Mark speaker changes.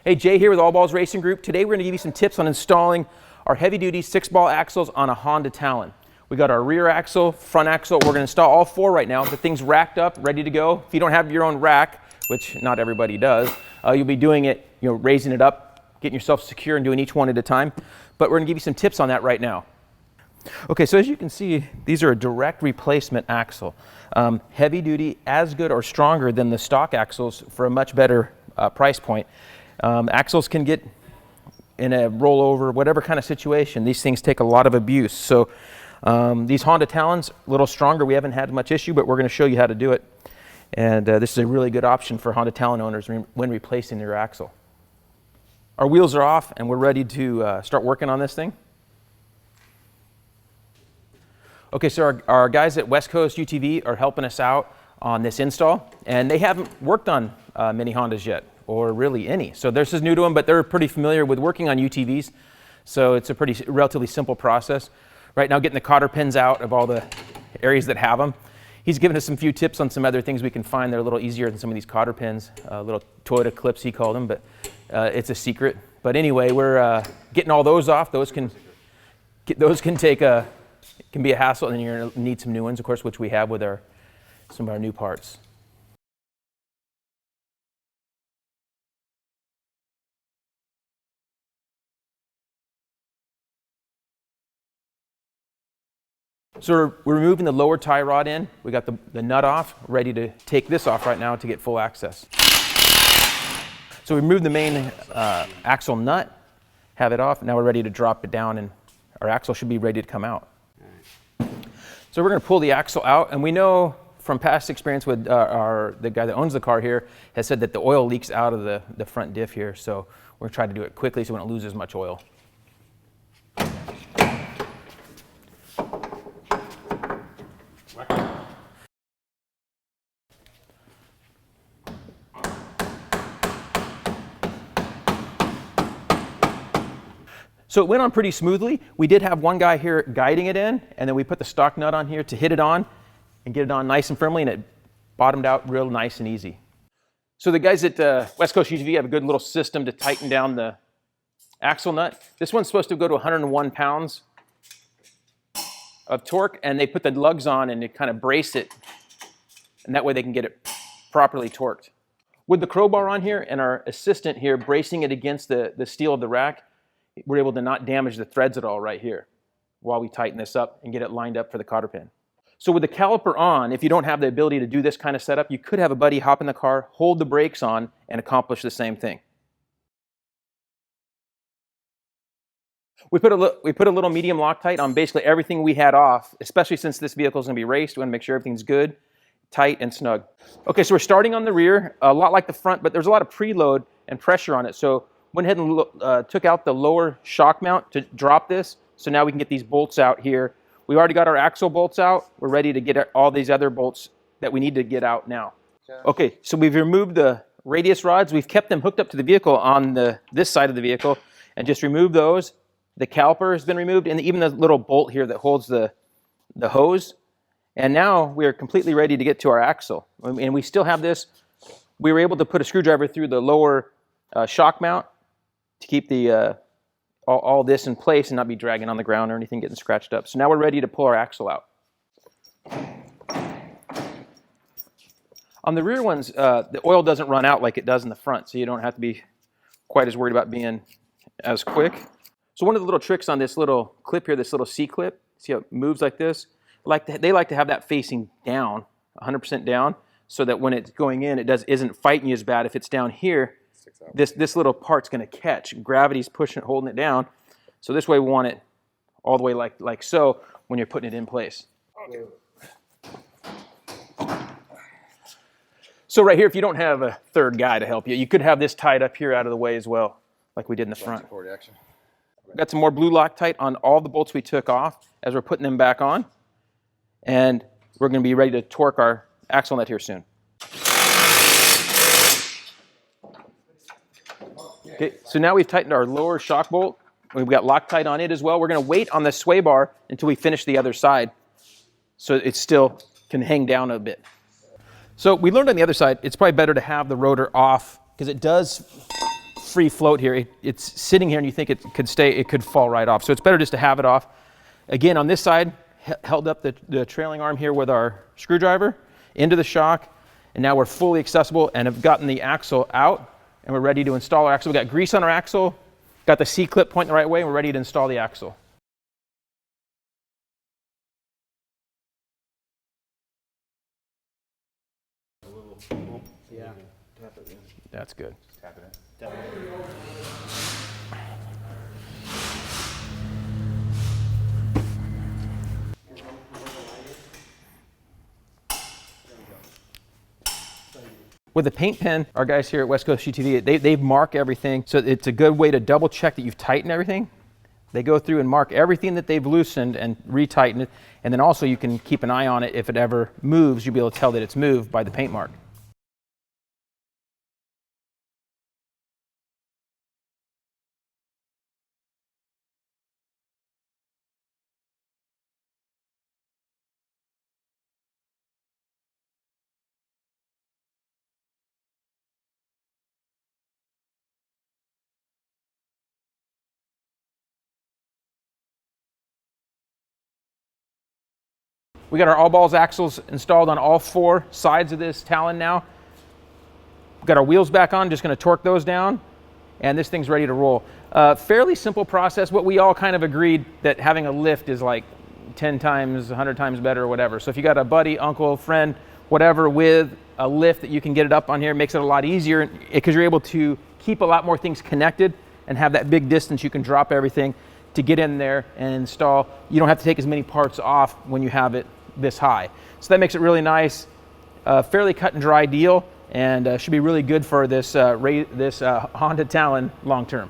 Speaker 1: Hey, Jay here with All Balls Racing Group. Today we're going to give you some tips on installing our heavy-duty 6-ball axles on a Honda Talon. We got our rear axle, front axle. We're going to install all four right now. The thing's racked up, ready to go. If you don't have your own rack, which not everybody does, you'll be doing it, raising it up, getting yourself secure and doing each one at a time. But we're going to give you some tips on that right now. Okay, so as you can see, these are a direct replacement axle. Heavy-duty, as good or stronger than the stock axles for a much better price point. Axles can get in a rollover, whatever kind of situation. These things take a lot of abuse. So these Honda Talons, a little stronger. We haven't had much issue, but we're going to show you how to do it. And this is a really good option for Honda Talon owners when replacing their axle. Our wheels are off, and we're ready to start working on this thing. Okay, so our guys at West Coast UTV are helping us out on this install, and they haven't worked on many Hondas yet, or really any. So this is new to them, but they're pretty familiar with working on UTVs, so it's a relatively simple process. Right now, getting the cotter pins out of all the areas that have them. He's given us some few tips on some other things we can find. They're a little easier than some of these cotter pins, little Toyota clips he called them, but it's a secret. But anyway, we're getting all those off. Those can be a hassle, and you're going to need some new ones, of course, which we have with some of our new parts. So we're removing the lower tie rod in. We got the nut off, ready to take this off right now to get full access. So we removed the main axle nut, have it off. Now we're ready to drop it down, and our axle should be ready to come out. So we're going to pull the axle out, and we know from past experience with the guy that owns the car here has said that the oil leaks out of the front diff here. So we're going to try to do it quickly so we don't lose as much oil. So it went on pretty smoothly. We did have one guy here guiding it in, and then we put the stock nut on here to hit it on and get it on nice and firmly, and it bottomed out real nice and easy. So the guys at West Coast UTV have a good little system to tighten down the axle nut. This one's supposed to go to 101 pounds of torque, and they put the lugs on and they kind of brace it, and that way they can get it properly torqued. With the crowbar on here and our assistant here bracing it against the steel of the rack, we're able to not damage the threads at all right here while we tighten this up and get it lined up for the cotter pin. So with the caliper on, if you don't have the ability to do this kind of setup, you could have a buddy hop in the car, hold the brakes on, and accomplish the same thing. We put a little medium Loctite on basically everything we had off, especially since this vehicle is going to be raced. We want to make sure everything's good, tight, and snug. Okay, so we're starting on the rear, a lot like the front, but there's a lot of preload and pressure on it. So went ahead and took out the lower shock mount to drop this. So now we can get these bolts out here. We already got our axle bolts out. We're ready to get all these other bolts that we need to get out now. Okay, so we've removed the radius rods. We've kept them hooked up to the vehicle on this side of the vehicle and just removed those. The caliper has been removed, and even the little bolt here that holds the hose. And now we are completely ready to get to our axle. And we still have this. We were able to put a screwdriver through the lower shock mount to keep all this in place and not be dragging on the ground or anything getting scratched up. So now we're ready to pull our axle out. On the rear ones, the oil doesn't run out like it does in the front, so you don't have to be quite as worried about being as quick. So one of the little tricks on this little clip here, this little C-clip, see how it moves like this? They like to have that facing down, 100% down, so that when it's going in, it isn't fighting you as bad. If it's down here, this little part's going to catch. Gravity's pushing it, holding it down. So this way we want it all the way like so when you're putting it in place. So right here, if you don't have a third guy to help you, you could have this tied up here out of the way as well, like we did in the front. Got some more blue Loctite on all the bolts we took off as we're putting them back on. And we're going to be ready to torque our axle nut here soon. Okay, so now we've tightened our lower shock bolt. We've got Loctite on it as well. We're going to wait on the sway bar until we finish the other side so it still can hang down a bit. So we learned on the other side, it's probably better to have the rotor off because it does free float here. It's sitting here and you think it could stay, it could fall right off. So it's better just to have it off. Again, on this side, held up the trailing arm here with our screwdriver into the shock. And now we're fully accessible and have gotten the axle out and we're ready to install our axle. We've got grease on our axle, got the C-clip pointing the right way, and we're ready to install the axle.
Speaker 2: Yeah.
Speaker 1: That's good.
Speaker 2: Tap it in.
Speaker 1: With the paint pen, our guys here at West Coast UTV, they mark everything. So it's a good way to double check that you've tightened everything. They go through and mark everything that they've loosened and retighten it. And then also you can keep an eye on it. If it ever moves, you'll be able to tell that it's moved by the paint mark. We got our all balls axles installed on all 4 sides of this Talon now. We've got our wheels back on, just gonna torque those down, and this thing's ready to roll. Fairly simple process. What we all kind of agreed that having a lift is like 10 times, 100 times better or whatever. So if you got a buddy, uncle, friend, whatever with a lift that you can get it up on here, it makes it a lot easier because you're able to keep a lot more things connected and have that big distance. You can drop everything to get in there and install. You don't have to take as many parts off when you have it this high. So that makes it really nice, fairly cut and dry deal, and should be really good for this Honda Talon long term.